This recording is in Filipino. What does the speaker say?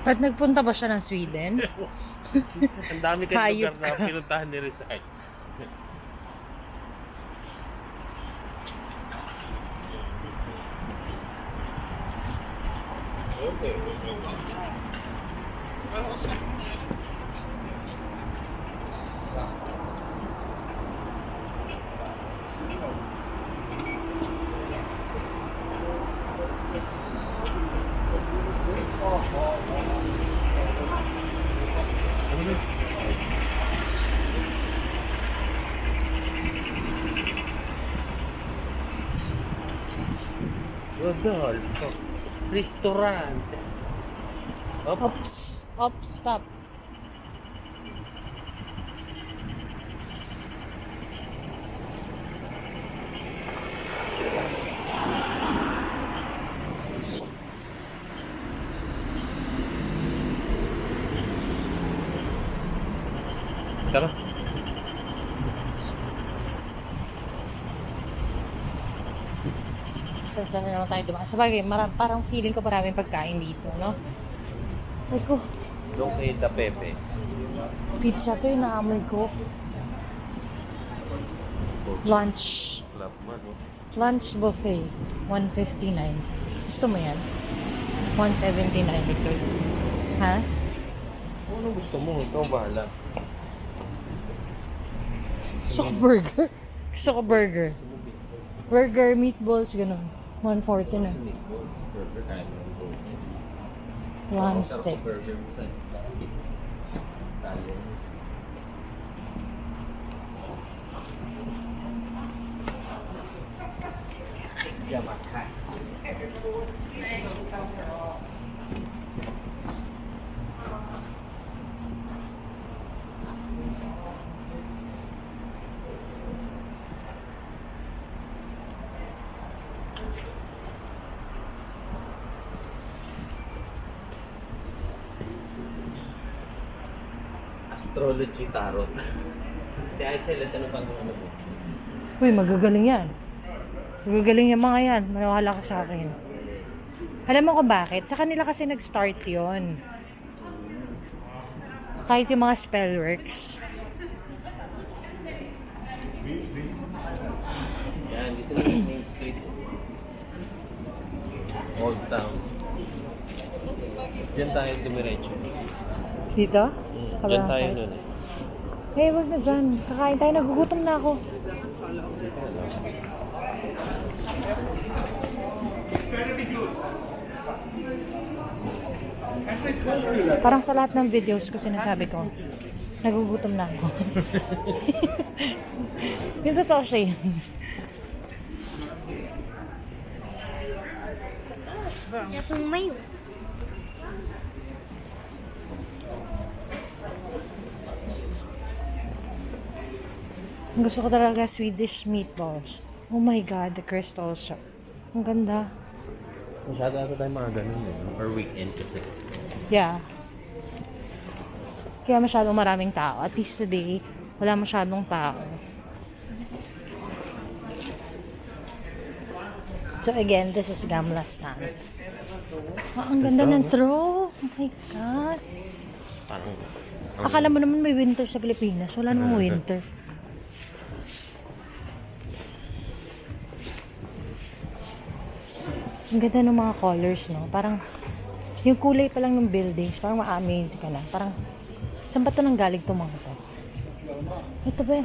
At nagpunta ba siya ng Sweden? Ang dami kayong lugar na pinuntahan ni Rizal. Rodolfo, ristorante. Oops. Oops, stop. Tara. Saan na naman tayo diba? Sabagay, parang feeling ko maraming pagkain dito, no? Ay ko, Doon kay Da Pepe. pizza to yung naamoy ko. Lunch. Club man, no? Lunch buffet. 159. Gusto mo yan? 179. Ha? Kung anong gusto mo, ikaw bahala. Gusto ko burger. Gusto ko burger. Burger, meatballs, ganun. 140 na. Burger, kaya mo ng burger. One steak. Burger mo sa Italian. Yamakatsu. Astrology tarot. Kaya ay sila tanong pa ng ano mo. Uy, magagaling yan. Magagaling yung mga yan. Maniwala ka sa akin. Alam mo ko bakit? Sa kanila kasi nag-start yon. Kahit yung mga spellworks. Yan, dito na yung main street. Old Town. Diyan tayo dumiretso. Dito? Diyan tayo nun eh. Eh, wag na dyan. Kakain tayo. Nagugutom na ako. Parang sa lahat ng videos ko sinasabi ko, nagugutom na ako. Yung totoo siya yun. Yung mayo. Gusto ko talaga Swedish meatballs. Oh my God, the crystal shop. Ang ganda. Masyado ata tayo mga ganun eh. Or weekend kasi. Yeah. Kaya masyadong maraming tao. At least today, wala masyadong tao. So again, this is Gamla stand. Ah, ang ganda ng throw. Oh my God. Parang... Akala mo naman may winter sa Pilipinas. Wala namang winter. Ang ganda ng mga colors, no? Parang, yung kulay pa lang ng buildings, parang ma-amaze ka na. Parang, saan ba ito nanggaling itong mga ito? Ito ba?